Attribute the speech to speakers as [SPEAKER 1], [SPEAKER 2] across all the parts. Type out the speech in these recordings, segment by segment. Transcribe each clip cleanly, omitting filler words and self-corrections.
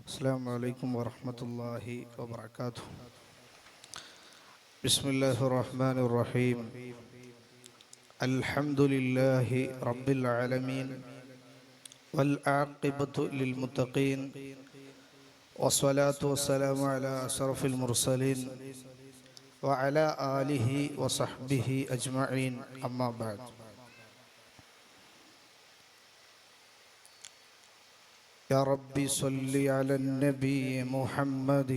[SPEAKER 1] السلام عليكم ورحمة الله وبركاته. بسم الله الرحمن الرحيم. الحمد لله رب العالمين والعاقبة للمتقين والصلاة والسلام على أشرف المرسلين وعلى آله وصحبه أجمعين أما بعد. يا ربي صل على النبي محمد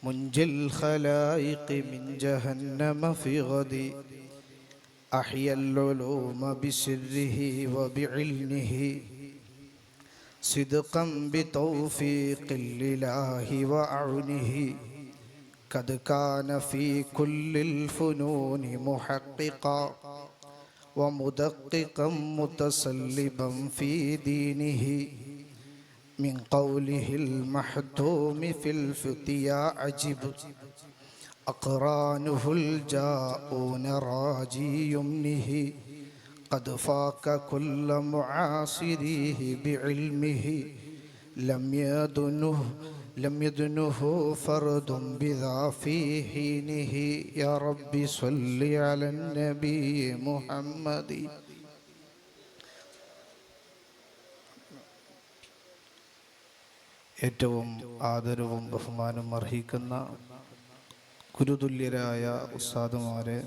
[SPEAKER 1] منجي الخلائق من جهنم في غد أحيا العلوم بسره وبعلمه صدقا بتوفيق الإله وعونه قد كان في كل الفنون محققا ومدققا متسلبا في دينه من قوله المحتوم في الفتيا عجب أقرانه الجاؤون راجي يمنه قد فاك كل معاصريه بعلمه لم يدنه فرد بذا في حينه يا رب صل على النبي محمد. ഏറ്റവും ആദരവും ബഹുമാനവും അർഹിക്കുന്ന ഗുരുതുല്യരായ ഉസ്താദുമാരെ,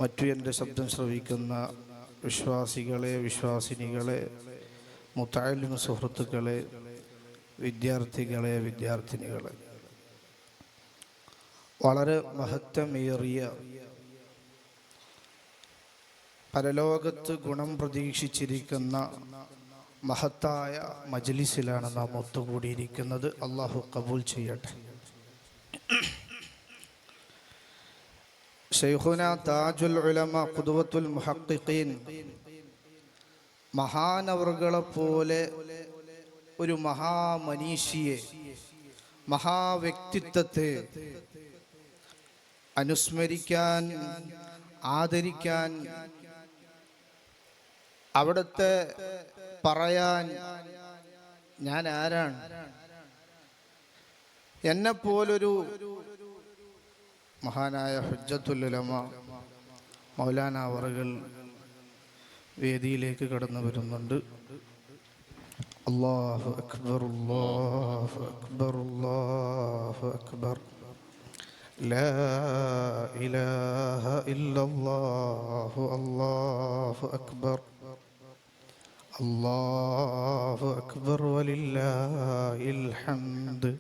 [SPEAKER 1] മറ്റു എൻ്റെ ശബ്ദം ശ്രവിക്കുന്ന വിശ്വാസികളെ, വിശ്വാസിനികളെ, മുത്തഅല്ലിം സുഹൃത്തുക്കളെ, വിദ്യാർത്ഥികളെ, വിദ്യാർത്ഥിനികളെ, വളരെ മഹത്വമേറിയ പരലോകത്ത് ഗുണം പ്രതീക്ഷിച്ചിരിക്കുന്ന മഹത്തായ മജ്ലിസിലാണ് നാം ഒത്തുകൂടിയിരിക്കുന്നത്. അള്ളാഹു കബൂൽ ചെയ്യട്ടെ. ശൈഖുന താജുൽ ഉലമ ഖുദ്വത്തുൽ മുഹഖ്ഖിഖീൻ മഹാനവറുകളെ പോലെ ഒരു മഹാമനീഷിയെ, മഹാവ്യക്തിത്വത്തെ അനുസ്മരിക്കാൻ, ആദരിക്കാൻ, അവിടുത്തെ പറയാൻ ഞാൻ ആരാണ്? എന്നെപ്പോലൊരു മഹാനായ ഹുജ്ജത്തുൽ ഉലമ മൗലാന അവറുകൾ വേദിയിലേക്ക് കടന്നു വരുന്നുണ്ട്. അല്ലാഹു അക്ബർ, അല്ലാഹു അക്ബർ, അല്ലാഹു അക്ബർ, ലാ ഇലാഹ ഇല്ലല്ലാഹു, അല്ലാഹു അക്ബർ, അല്ലാഹു അക്ബർ വലില്ലാഹിൽ ഹംദ്.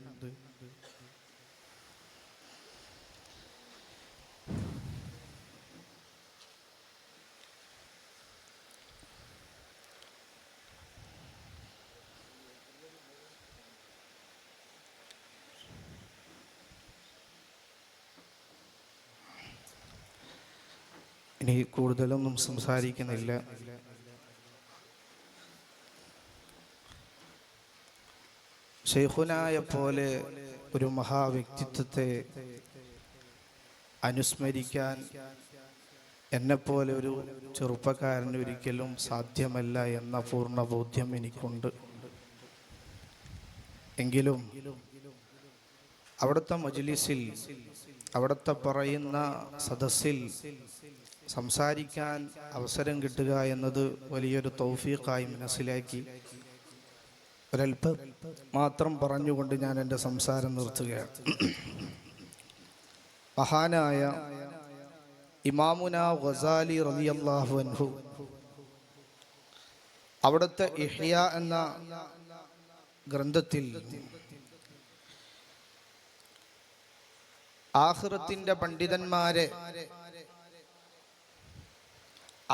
[SPEAKER 1] ഇനി കൂടുതലൊന്നും സംസാരിക്കുന്നില്ല. ശൈഖുനായ പോലെ ഒരു മഹാവ്യക്തിത്വത്തെ അനുസ്മരിക്കാൻ എന്നെപ്പോലെ ഒരു ചെറുപ്പക്കാരന് ഒരിക്കലും സാധ്യമല്ല എന്ന പൂർണ്ണ ബോധ്യം എനിക്കുണ്ട്. എങ്കിലും അവിടുത്തെ മജ്ലിസിൽ, അവിടുത്തെ പറയുന്ന സദസ്സിൽ സംസാരിക്കാൻ അവസരം കിട്ടുക എന്നത് വലിയൊരു തൗഫീഖായി മനസ്സിലാക്കി ഒരൽപ്പം മാത്രം പറഞ്ഞുകൊണ്ട് ഞാൻ എൻ്റെ സംസാരം നിർത്തുകയാണ്. മഹാനായ ഇമാമുന ഗസാലി റളിയല്ലാഹു അൻഹു അവിടുത്തെ ഇഹ്യ എന്ന ഗ്രന്ഥത്തിൽ ആഖിറത്തിന്റെ പണ്ഡിതന്മാരെ,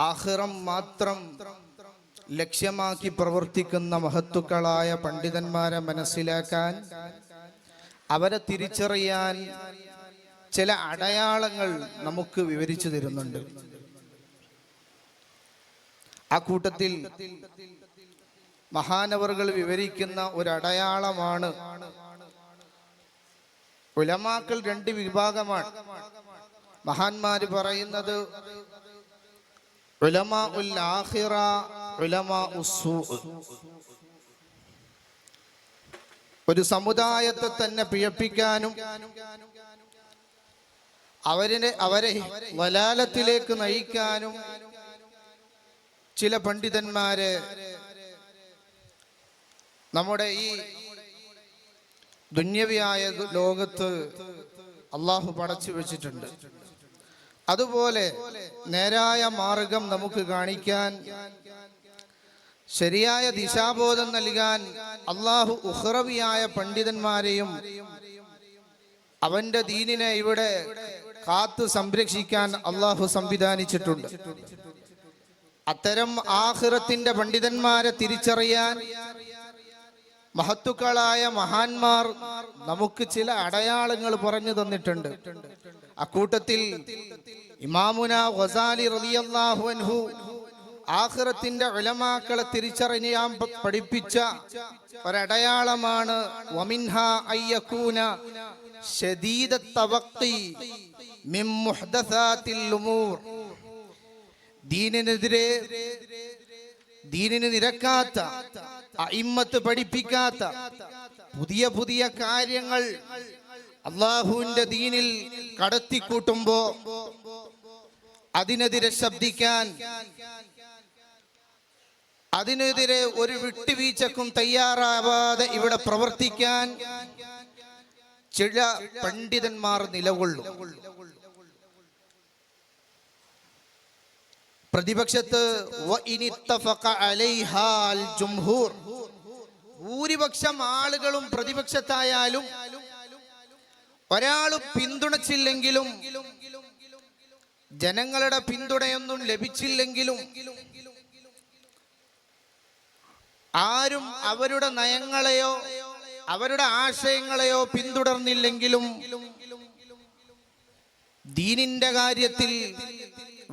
[SPEAKER 1] ആഖിറം മാത്രം ലക്ഷ്യമാക്കി പ്രവർത്തിക്കുന്ന മഹത്തുക്കളായ പണ്ഡിതന്മാരെ മനസ്സിലാക്കാൻ, അവരെ തിരിച്ചറിയാൻ ചില അടയാളങ്ങൾ നമുക്ക് വിവരിച്ചു തരുന്നുണ്ട്. ആ കൂട്ടത്തിൽ മഹാനവറുകൾ വിവരിക്കുന്ന ഒരു അടയാളമാണ്, ഉലമാക്കൾ രണ്ട് വിഭാഗമാണ്. മഹാന്മാര് പറയുന്നത് ഉലമാഉൽ ആഖിറ ഉലമാ ഉസ്സൂ. ഒരു സമുദായത്തെ തന്നെ പിഴപ്പിക്കാനും അവരെ വലാലത്തിലേക്ക് നയിക്കാനും ചില പണ്ഡിതന്മാരെ നമ്മുടെ ഈ ദുന്യവിയായ ലോകത്ത് അള്ളാഹു പടച്ചു വെച്ചിട്ടുണ്ട്. അതുപോലെ നേരായ മാർഗം നമുക്ക് കാണിക്കാൻ, ശരിയായ ദിശാബോധം നൽകാൻ അള്ളാഹു ഉഖ്റവിയായ പണ്ഡിതന്മാരെയും അവന്റെ ദീനിനെ ഇവിടെ കാത്തു സംരക്ഷിക്കാൻ അള്ളാഹു സംവിധാനിച്ചിട്ടുണ്ട്. അത്തരം ആഖിറത്തിന്റെ പണ്ഡിതന്മാരെ തിരിച്ചറിയാൻ മഹത്തുക്കളായ മഹാന്മാർ നമുക്ക് ചില അടയാളങ്ങൾ പറഞ്ഞു തന്നിട്ടുണ്ട്. അക്കൂട്ടത്തിൽ ഇമാമുന ഗസാലി റളിയല്ലാഹു അൻഹു ആഖിറത്തിന്റെ ഉലമാക്കളെ തിരിച്ചറിയാൻ പഠിപ്പിച്ച ഒരടയാളമാണ് വമിൻഹാ അയ്യകൂന ശദീദത്ത് തവഖി മിൻ മുഹ്ദസാത്തിൽ ഉമൂർ. ദീനിന് നിരക്കാത്ത, അഇമ്മത്ത് പഠിപ്പിക്കാത്ത പുതിയ പുതിയ കാര്യങ്ങൾ അല്ലാഹുവിന്റെ ദീനിൽ കടത്തിക്കൂട്ടുമ്പോ അതിനെതിരെ ശബ്ദിക്കാൻ, അതിനെതിരെ ഒരു വിട്ടുവീഴ്ചക്കും തയ്യാറാവാതെ ഇവിടെ പ്രവർത്തിക്കാൻ ചില പണ്ഡിതന്മാർ നിലകൊള്ളും. പ്രതിപക്ഷത്ത് ഭൂരിപക്ഷം ആളുകളും പ്രതിപക്ഷത്തായാലും ഒരാളും പിന്തുണച്ചില്ലെങ്കിലും, ജനങ്ങളുടെ പിന്തുണയൊന്നും ലഭിച്ചില്ലെങ്കിലും, ആരും അവരുടെ നയങ്ങളെയോ അവരുടെ ആശയങ്ങളെയോ പിന്തുടർന്നില്ലെങ്കിലും ദീനിന്റെ കാര്യത്തിൽ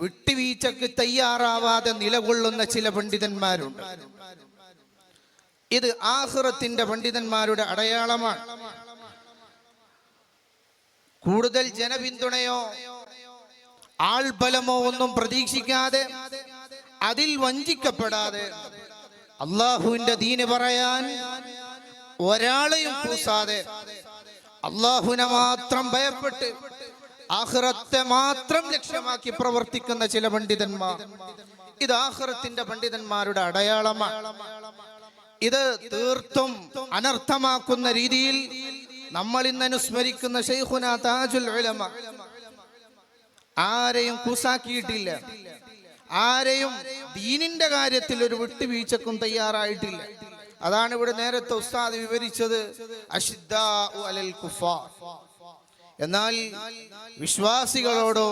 [SPEAKER 1] വിട്ടുവീഴ്ചക്ക് തയ്യാറാവാതെ നിലകൊള്ളുന്ന ചില പണ്ഡിതന്മാരുണ്ട്. ഇത് ആഖിറത്തിന്റെ പണ്ഡിതന്മാരുടെ അടയാളമാണ്. കൂടുതൽ ജനപിന്തുണയോ ആൾബലമോ ഒന്നും പ്രതീക്ഷിക്കാതെ, അതിൽ വഞ്ചിക്കപ്പെടാതെ, അള്ളാഹുവിന്റെ ദീന് പറയാൻ ഒരാളെയും കൂസാതെ, അള്ളാഹുവിനെ മാത്രം ഭയപ്പെട്ട് ആഖിറത്തെ മാത്രം ലക്ഷ്യമാക്കി പ്രവർത്തിക്കുന്ന ചില പണ്ഡിതന്മാർ, ഇത് ആഖിറത്തിന്റെ പണ്ഡിതന്മാരുടെ അടയാളമാണ്. ഇത് തീർത്തും അനർത്ഥമാക്കുന്ന രീതിയിൽ നമ്മൾ ഇന്ന് അനുസ്മരിക്കുന്ന ശൈഖുനാ താജുൽ ഉലമ ആരെയും കൂസാക്കിയിട്ടില്ല, ആരെയും ദീനിന്റെ കാര്യത്തിൽ ഒരു വിട്ടുവീഴ്ചക്കും തയ്യാറായിട്ടില്ല. അതാണ് ഇവിടെ നേരത്തെ ഉസ്താദ് വിവരിച്ചത്, അശ്ദാഉ അലൽ കുഫാർ. എന്നാൽ വിശ്വാസികളോടോ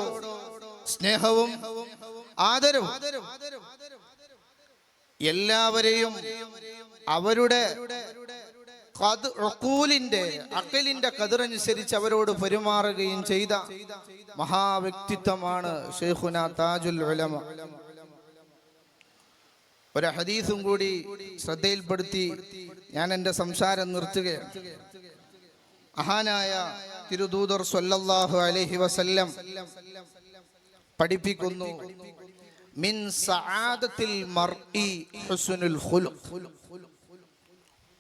[SPEAKER 1] സ്നേഹവും ആദരവും, എല്ലാവരെയും അവരുടെ അഖലിന്റെ ഖദറനുസരിച്ച് അവരോട് പെരുമാറുകയും ചെയ്ത മഹാവ്യക്തിത്വമാണ് ശൈഖുനാ താജുൽ ഉലമ. ഒരു ഹദീസും കൂടി ശ്രദ്ധയിൽപ്പെടുത്തി ഞാൻ എൻ്റെ സംസാരം നിർത്തുകയാണ്. മഹാനായ തിരുദൂതർ സ്വല്ലല്ലാഹു അലൈഹി വസല്ലം പഠിപ്പിക്കുന്നു, മിൻ സആദത്തിൽ മർഇ ഹുസ്നുൽ ഖുലുഖ്.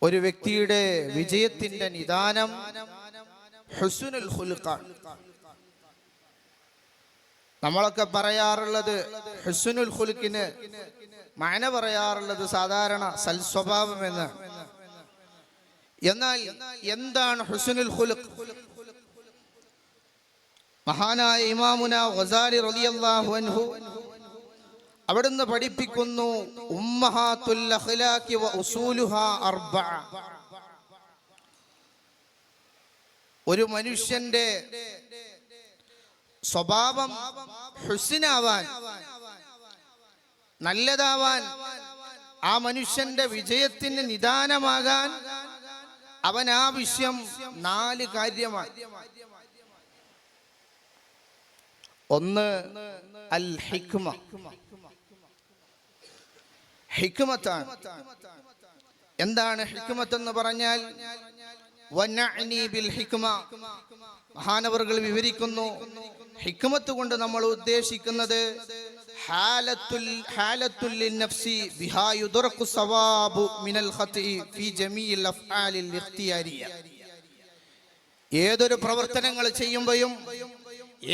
[SPEAKER 1] ഒരു വ്യക്തിയുടെ വിജയത്തിന്റെ നിദാനം ഹുസ്നുൽ ഖുലുഖാണ്. നമ്മളൊക്കെ പറയാറുള്ളത് ഹുസ്നുൽ ഖുലുഖിന് മഅന പറയാറുള്ളത് സാധാരണ സൽസ്വഭാവം എന്ന്. എന്നാൽ എന്താണ് ഹുസ്നുൽ ഖുലുഖ്? മഹാനായ ഇമാമുന ഗസാലി റളിയല്ലാഹു അൻഹു അവിടുന്ന് പഠിപ്പിക്കുന്നു, ഉമ്മഹാത്തുൽ അഖ്ലാഖി വ ഉസൂലുഹാ അർബഅ. ഒരു മനുഷ്യന്റെ സ്വഭാവം ഹുസ്നാവാൻ, നല്ലതാവാൻ, ആ മനുഷ്യന്റെ വിജയത്തിന് നിദാനമാകാൻ അവൻ ആവശ്യം 4 കാര്യമാണ്. ഒന്ന് അൽ ഹിക്മ, ഹിക്മത്താണ്. എന്താണ് ഹിക്മത്ത് എന്ന് പറഞ്ഞാൽ? വനഅനി ബിൽ ഹിക്മ. മഹാനവറുകൾ വിവരിക്കുന്നു, ഹിക്മത്ത് കൊണ്ട് നമ്മൾ ഉദ്ദേശിക്കുന്നത് ഹാലത്തുൽ ലിന്നഫ്സി ബിഹാ യുദ്റഖു സവാബു മിനൽ ഖത്ഇ ഫീ ജമീഇൽ അഫ്ആലിൽ ഇഖ്തിയാരിയ. ഏതൊരു പ്രവർത്തനങ്ങൾ ചെയ്യുമ്പോഴും,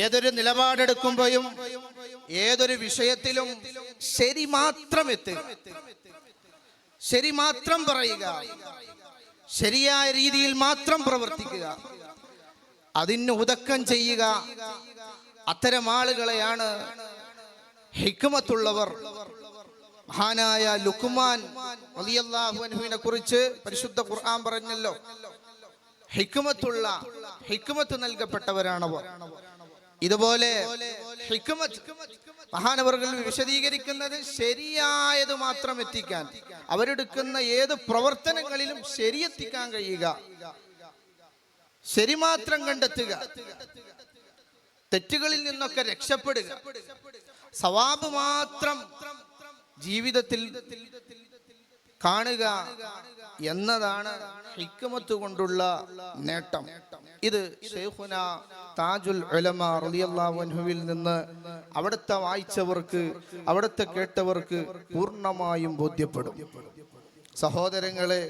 [SPEAKER 1] ഏതൊരു നിലപാടെടുക്കുമ്പോഴും, ഏതൊരു വിഷയത്തിലും ശരി മാത്രം എത്തുക, ശരി മാത്രം പറയുക, ശരിയായ രീതിയിൽ മാത്രം പ്രവർത്തിക്കുക, അതിന് ഉദക്കം ചെയ്യുക. അത്തരം ആളുകളെയാണ് ഹിക്മത്തുള്ളവർ. മഹാനായ ലുക്മാൻ റളിയല്ലാഹു അൻഹുവിനെ കുറിച്ച് പരിശുദ്ധ ഖുർആൻ പറഞ്ഞല്ലോ, ഹിക്മത്ത് നൽകപ്പെട്ടവരാണവർ. ഇതുപോലെ ഹിക്മത്ത് മഹാനവർകൾ വിശദീകരിക്കുന്നത് ശരിയായത് മാത്രം എത്തിക്കാൻ, അവരെടുക്കുന്ന ഏത് പ്രവർത്തനങ്ങളിലും ശരിയെത്തിക്കാൻ കഴിയുക, ശരി മാത്രം കണ്ടെത്തുക, തെറ്റുകളിൽ നിന്നൊക്കെ രക്ഷപ്പെടുക, സവാബ് മാത്രം ജീവിതത്തിൽ കാണുക എന്നതാണ് ഹിക്മത്ത് കൊണ്ടുള്ള നേട്ടം. ഇത് ശൈഖുന താജുൽ ഉലമ റളിയല്ലാഹു അൻഹുവിൽ നിന്ന് അവിടുത്തെ വായിച്ചവർക്ക്, അവിടുത്തെ കേട്ടവർക്ക് പൂർണ്ണമായും ബോധ്യപ്പെടും. സഹോദരങ്ങളെ,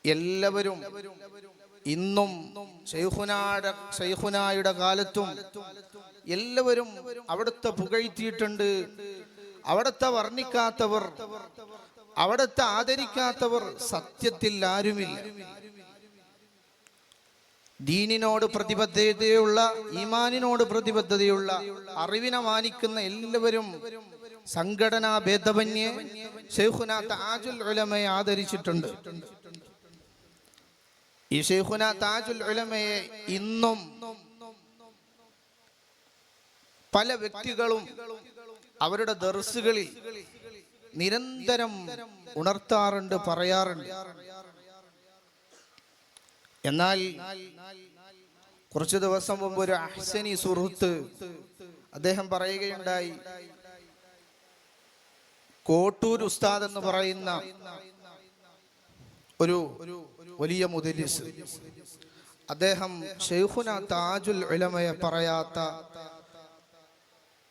[SPEAKER 1] എല്ലാവരും ഇന്നും ശൈഖുനായുടെ കാലത്തും എല്ലാവരും അവിടുത്തെ പുകഴ്ത്തിയിട്ടുണ്ട്. അവിടുത്തെ വർണ്ണിക്കാത്തവർ, അവിടുത്തെ ആദരിക്കാത്തവർ സത്യത്തിൽ ആരുമില്ല. ദീനിനോട് പ്രതിബദ്ധതയുള്ള, ഈമാനിനോട് പ്രതിബദ്ധതയുള്ള, അറിവിനെ മാനിക്കുന്ന എല്ലാവരും സംഘടനാ ഭേദമന്യേ ശൈഖുന താജുൽ ഉലമയെ ആദരിച്ചിട്ടുണ്ട്. ഈ ശൈഖുന താജുൽ ഉലമയെ ഇന്നും പല വ്യക്തികളും അവരുടെ ദർസുകളിൽ നിരന്തരം ഉണർത്താറുണ്ട്, പറയാറുണ്ട്. എന്നാൽ കുറച്ചു ദിവസം മുമ്പ് ഒരു അഹ്സനി സുഹൃത്ത് അദ്ദേഹം പറയുകയുണ്ടായി, കോട്ടൂർ ഉസ്താദ് എന്ന് പറയുന്ന ഒരു വലിയ മുദരിസ്, അദ്ദേഹം ശൈഖുന താജുൽ ഉലമയെ പറയാത്ത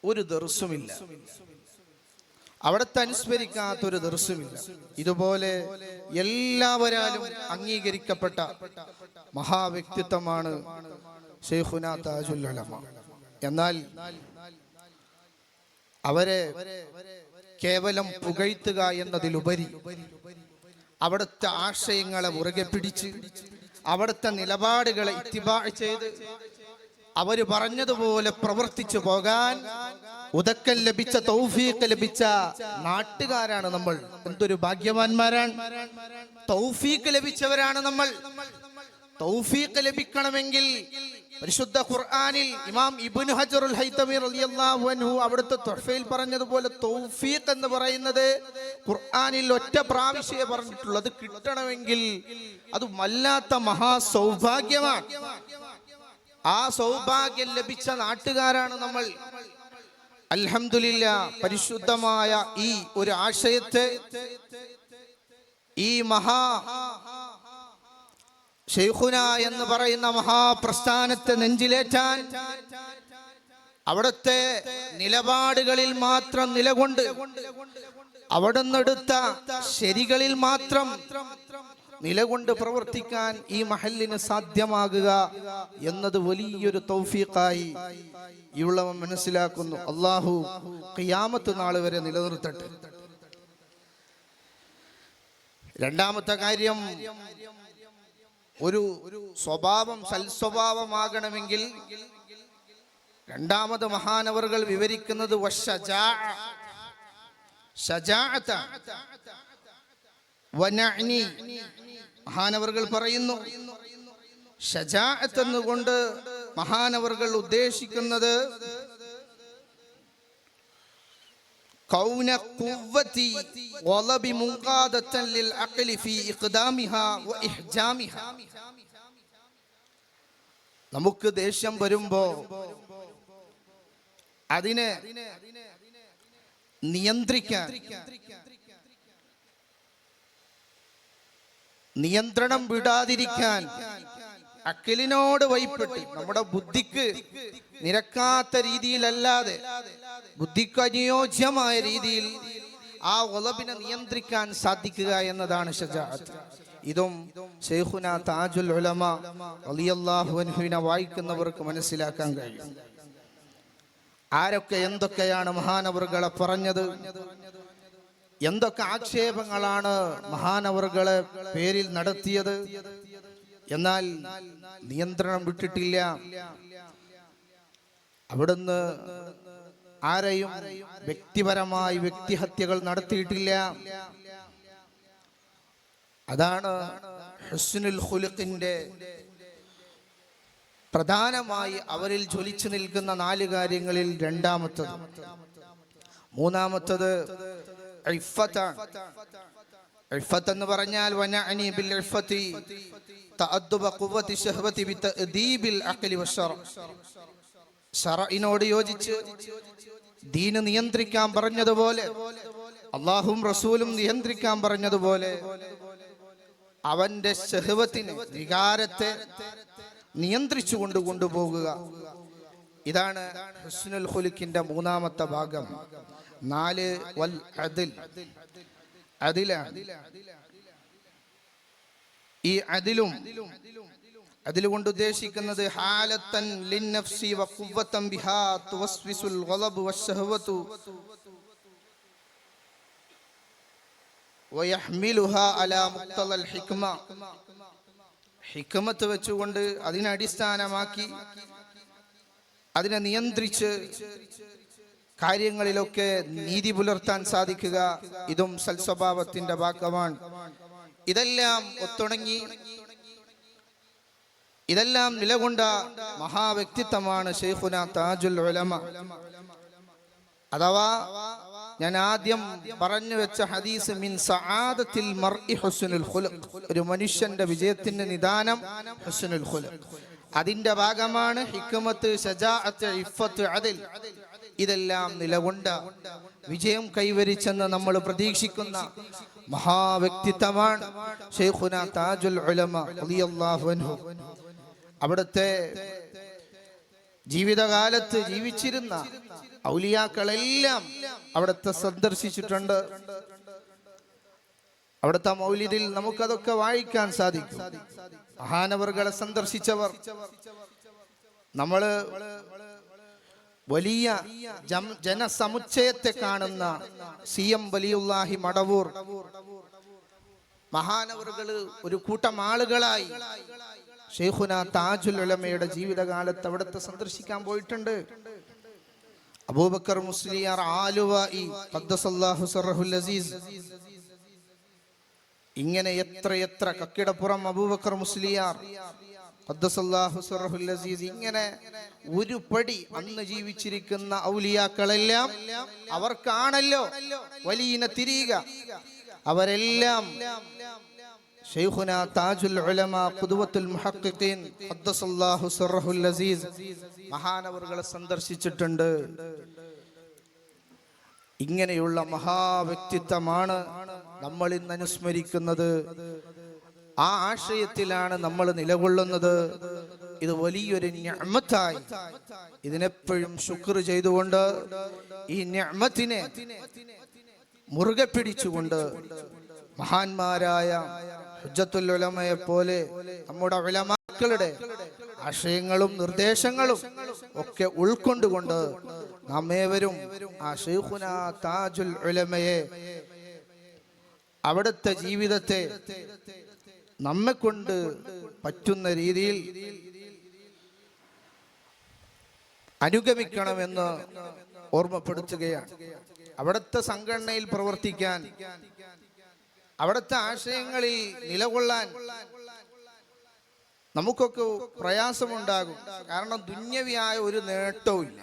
[SPEAKER 1] ഒരു ദർസുമില്ല, അവിടുത്തെ അനുസ്മരിക്കാത്ത ഒരു ദർസുമില്ല. ഇതുപോലെ എല്ലാവരാലും അംഗീകരിക്കപ്പെട്ട മഹാവ്യക്തിത്വമാണ് ശൈഖുന താജുൽ ഉലമ. എന്നാൽ അവരെ കേവലം പുകഴ്ത്തുക എന്നതിലുപരി അവിടുത്തെ ആശയങ്ങളെ മുറുകെ പിടിച്ച്, അവിടുത്തെ നിലപാടുകളെ ഇത്തിബാ ചെയ്ത് അവര് പറഞ്ഞതുപോലെ പ്രവർത്തിച്ചു പോകാൻ ഉദക്കൽ ലഭിച്ച, തൗഫീഖ് ലഭിച്ച നാട്ടുകാരാണ് നമ്മൾ. എന്തൊരു ഭാഗ്യവാന്മാരാണ്! തൗഫീഖ് ലഭിച്ചവരാണ് നമ്മൾ. തൗഫീഖ് ലഭിക്കണമെങ്കിൽ പരിശുദ്ധ ഖുർആനിൽ ഇമാം ഇബ്നു ഹജറുൽ ഹൈതമി റളിയല്ലാഹു അൻഹു അവിടുത്തെ തുഹ്ഫയിൽ പറഞ്ഞതുപോലെ തൗഫീഖ് എന്ന് പറയുന്നത് ഖുർആനിൽ ഒറ്റ പ്രാവശ്യമേ പറഞ്ഞിട്ടുള്ളൂ. അത് കിട്ടണമെങ്കിൽ അത് വല്ലാത്ത മഹാ സൗഭാഗ്യമാണ്. ആ സൗഭാഗ്യം ലഭിച്ച നാട്ടുകാരാണ് നമ്മൾ. അൽഹംദുലില്ലാഹ്, പരിശുദ്ധമായ ഈ ഒരു ആശയത്തെ, ഈ മഹാ ശൈഖുന എന്ന് പറയുന്ന മഹാപ്രസ്ഥാനത്തെ നെഞ്ചിലേറ്റാൻ അവിടുത്തെ നിലപാടുകളിൽ മാത്രം നിലകൊണ്ട്, അവിടുന്ന് എടുത്ത ശരികളിൽ മാത്രം നിലകൊണ്ട് പ്രവർത്തിക്കാൻ ഈ മഹല്ലിന് സാധ്യമാകുക എന്നത് വലിയൊരു തൗഫീഖായി ഇവളവ മനസ്സിലാക്കുന്നു. അല്ലാഹു ഖിയാമത്ത് നാൾ വരെ നിലനിർത്തട്ടെ. രണ്ടാമത്തെ കാര്യം, ഒരു സ്വഭാവം സൽസ്വഭാവമാകണമെങ്കിൽ രണ്ടാമത് മഹാനവറുകൾ വിവരിക്കുന്നത് മഹാനവറുകൾ പറയുന്നു, ഷജാഅത്ത് എന്നുകൊണ്ട് മഹാനവറുകൾ ഉദ്ദേശിക്കുന്നത് കൗന ഖുവ്വതി വലബി മുഖാദതൻ ലിൽ അഖ്ലി ഫീ ഇഖ്ദാമിഹാ വ ഇഹ്ജാമിഹാ. നമുക്ക് ദേഷ്യം വരുമ്പോ അതിനെ നിയന്ത്രിക്കാൻ, നിയന്ത്രണം വിടാതിരിക്കാൻ അക്കിലിനോട് വൈപ്പെട്ട് നമ്മുടെ ബുദ്ധിക്ക് നിരക്കാത്ത രീതിയിലല്ലാതെ ബുദ്ധിക്ക് അനുയോജ്യമായ രീതിയിൽ ആ ഗളബിനെ നിയന്ത്രിക്കാൻ സാധിക്കുക എന്നതാണ് ശജാഅത്ത്. ഇതും ശൈഖുന താജുൽ ഉലമ റളിയല്ലാഹു അൻഹുവിനെ വായിക്കുന്നവർക്ക് മനസ്സിലാക്കാൻ കഴിയും. ആരൊക്കെ എന്തൊക്കെയാണ് മഹാനവറുകളെ പറഞ്ഞത്, എന്തൊക്കെ ആക്ഷേപങ്ങളാണ് മഹാനവറുകളെ പേരിൽ നടത്തിയത്, എന്നാൽ നിയന്ത്രണം വിട്ടിട്ടില്ല. അവിടുന്ന് ആരെയും വ്യക്തിപരമായി വ്യക്തിഹത്യകൾ നടത്തിയിട്ടില്ല. അതാണ് ഹുസ്നുൽ ഖുലുഖിന്റെ പ്രധാനമായി അവരിൽ ജ്വലിച്ചു നിൽക്കുന്ന 4 കാര്യങ്ങളിൽ രണ്ടാമത്തത്. മൂന്നാമത്തത് ഇഫ്ഫത്താണ്. ഇഫ്ഫത്ത് എന്ന് പറഞ്ഞാൽ വനഅനി ബിൽ ഇഫ്ഫത്തി തഅദ്ദുബ ഖുവ്വതി ശഹ്വതി ബിതഅദീബിൽ അഖ്ലി വശറ. ശറഇനോട് യോജിച്ച് ദീന് നിയന്ത്രിക്കാൻ പറഞ്ഞതുപോലെ, അല്ലാഹുവും റസൂലും നിയന്ത്രിക്കാൻ പറഞ്ഞതുപോലെ അവന്റെ ശഹ്വത്തിനെ, വികാരത്തെ നിയന്ത്രിച്ചു കൊണ്ടുപോകുക. ഇതാണ് ഹുസ്നുൽ ഖുലുഖിന്റെ മൂന്നാമത്തെ ഭാഗം. 4 വൽ അദ്ൽ. അദിലാണ്. ഈ അദിലും കൊണ്ട് ഉദ്ദേശിക്കുന്നത് ഹാലത്തൻ ലിന്നഫ്സി വഖുവ്വതൻ ബിഹാ തുവസ്വിസുൽ ഗളബ് വശഹവതു വയഹ്മിലുഹാ അലാ മുഖ്തദൽ ഹിക്മ. ഹിക്മത്ത് വെച്ചുകൊണ്ട് അതിനെ അടിസ്ഥാനമാക്കി അതിനെ നിയന്ത്രിച്ച് കാര്യങ്ങളിലൊക്കെ നീതി പുലർത്താൻ സാധിക്കുക. ഇതും സൽസ്വഭാവത്തിന്റെ ഭാഗമാണ്. ഇതെല്ലാം ഒത്തുണങ്ങി ഇതെല്ലാം നിലകൊണ്ട മഹാവ്യക്തിത്വമാണ് ശൈഖുന താജുൽ ഉലമ. അഥവാ ഞാൻ ആദ്യം പറഞ്ഞു വെച്ച ഹദീസ്, മിൻ സആദത്തിൽ മർഇ ഹുസ്നുൽ ഖുലുഖ്, ഒരു മനുഷ്യന്റെ വിജയത്തിന്റെ നിദാനം ഹുസ്നുൽ ഖുലുഖ്. അതിന്റെ ഭാഗമാണ് ഹിക്മത്ത്, ശജാഅത്ത്, ഇഫ്ഫത്ത്, അദ്ൽ. ഇതെല്ലാം നിലകൊണ്ട വിജയം കൈവരിച്ചെന്ന് നമ്മൾ പ്രതീക്ഷിക്കുന്ന മഹാവ്യക്തിത്വമാണ് ശൈഖുന താജുൽ ഉലമ റളിയല്ലാഹു അൻഹു. അവിടുത്തെ ജീവിതകാലത്ത് ജീവിച്ചിരുന്ന ഔലിയാക്കളെല്ലാം അവിടുത്തെ സന്ദർശിച്ചിട്ടുണ്ട്. അവിടുത്തെ മൗലിദിൽ നമുക്കതൊക്കെ വായിക്കാൻ സാധിക്കും. മഹാനവറുകളെ സന്ദർശിച്ചവർ, നമ്മള് വലിയ ജനസമുച്ചയത്തെ കാണുന്ന CM വലിയുല്ലാഹി മടവൂർ മഹാനവറുകള് ഒരു കൂട്ടം ആളുകളായി ശൈഖുന താജുൽ ഉലമയുടെ ജീവിതകാലത്ത് അവിടുത്തെ സന്ദർശിക്കാൻ പോയിട്ടുണ്ട്. അബൂബക്കർ മുസ്ലിയാർ ആലുവായി ഖദ്ദസല്ലാഹു സിർറഹുൽ അസീസ്, ഇങ്ങനെ എത്ര കക്കിടപ്പുറം അബൂബക്കർ മുസ്ലിയാർ ഖദ്ദസല്ലാഹു സിർറഹുൽ അസീസ്, ഇങ്ങനെ ഒരു പടി അന്ന് ജീവിച്ചിരിക്കുന്ന ഔലിയാക്കളെല്ലാം അവർക്കാണല്ലോ വലിയ തിരിയുക. അവരെല്ലാം ശൈഖുന താജുൽ ഉലമ ഖുദ്വത്തുൽ മുഹഖ്ഖിഖീൻ ഖദ്ദസല്ലാഹു സിർറഹുൽ അസീസ് മഹാനവറുകളെ സന്ദർശിച്ചിട്ടുണ്ട്. ഇങ്ങനെയുള്ള മഹാവ്യക്തിത്വമാണ് നമ്മൾ ഇന്ന് അനുസ്മരിക്കുന്നത്. ആ ആശയത്തിലാണ് നമ്മൾ നിലകൊള്ളുന്നത്. ഇത് വലിയൊരു നിഅമത്തായി ഇതിനെപ്പോഴും ശുക്ർ ചെയ്തുകൊണ്ട് ഈ നിഅമത്തിനെ മുറുകെ പിടിച്ചുകൊണ്ട് മഹാന്മാരായ ഹുജ്ജത്തുൽ ഉലമയെ പോലെ നമ്മുടെ ഉലമാക്കളുടെ ആശയങ്ങളും നിർദ്ദേശങ്ങളും ഒക്കെ ഉൾക്കൊണ്ടുകൊണ്ട് നാം ഏവരും ആ ശൈഖുന താജുൽ ഉലമയെ, അവിടുത്തെ ജീവിതത്തെ നമ്മെ കൊണ്ട് പറ്റുന്ന രീതിയിൽ അനുഗമിക്കണമെന്ന് ഓർമ്മപ്പെടുത്തുകയാണ്. അവിടുത്തെ സംഘടനയിൽ പ്രവർത്തിക്കാൻ, അവിടുത്തെ ആശയങ്ങളിൽ നിലകൊള്ളാൻ നമുക്കൊക്കെ പ്രയാസമുണ്ടാകും. കാരണം ദുന്യവിയായ ഒരു നേട്ടവും ഇല്ല.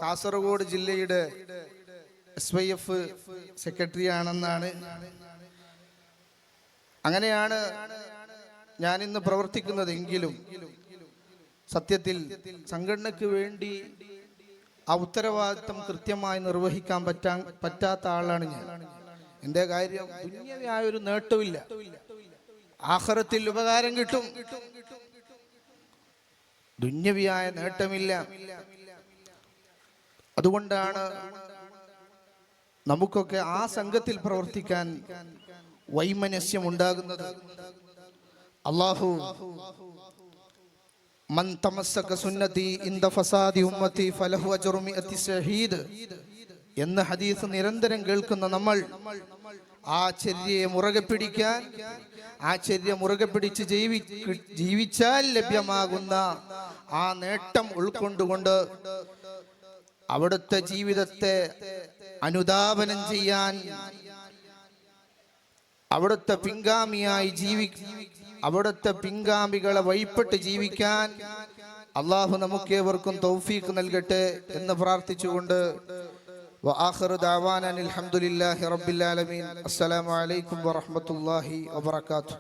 [SPEAKER 1] കാസർഗോഡ് ജില്ലയുടെ SYF സെക്രട്ടറി ആണെന്നാണ്, അങ്ങനെയാണ് ഞാൻ ഇന്ന് പ്രവർത്തിക്കുന്നതെങ്കിലും സത്യത്തിൽ സംഘടനയ്ക്ക് വേണ്ടി ആ ഉത്തരവാദിത്തം കൃത്യമായി നിർവഹിക്കാൻ പറ്റാത്ത ആളാണ് ഞാൻ. എൻ്റെ കാര്യം ദുന്യവിയായ ഒരു നേട്ടമില്ല. ആഖിറത്തിൽ ഉപകാരം കിട്ടും, ദുന്യവിയായ നേട്ടമില്ല. അതുകൊണ്ടാണ് നമുക്കൊക്കെ ആ സംഘത്തിൽ പ്രവർത്തിക്കാൻ വൈമനസ്യം ഉണ്ടാകുന്നത്. അല്ലാഹു മൻ തമസ്സക സുന്നതി ഇൻദ ഫസാദി ഉമ്മതി ഫലഹു അജ്റു മിഅത്തി ശഹീദ് എന്ന ഹദീസ് നിരന്തരം കേൾക്കുന്ന നമ്മൾ ആ ചര്യയെ മുറുകെ പിടിക്കാൻ, ആ ചര്യ മുറുകെ പിടിച്ച് ജീവിച്ചാൽ ലഭ്യമാകുന്ന ആ നേട്ടം ഉൾക്കൊണ്ടുകൊണ്ട് അവിടുത്തെ ജീവിതത്തെ അനുധാവനം ചെയ്യാൻ, അവിടുത്തെ പിൻഗാമിയായി അവിടുത്തെ പിൻഗാമികളെ വഴിപ്പെട്ട് ജീവിക്കാൻ അള്ളാഹു നമുക്കേവർക്കും തൗഫീഖ് നൽകട്ടെ എന്ന് പ്രാർത്ഥിച്ചുകൊണ്ട് വആഖിറു ദഅവാനാ അൽഹംദുലില്ലാഹി റബ്ബിൽ ആലമീൻ. അസ്സലാമു അലൈക്കും വറഹ്മത്തുള്ളാഹി വബറകാതുഹു.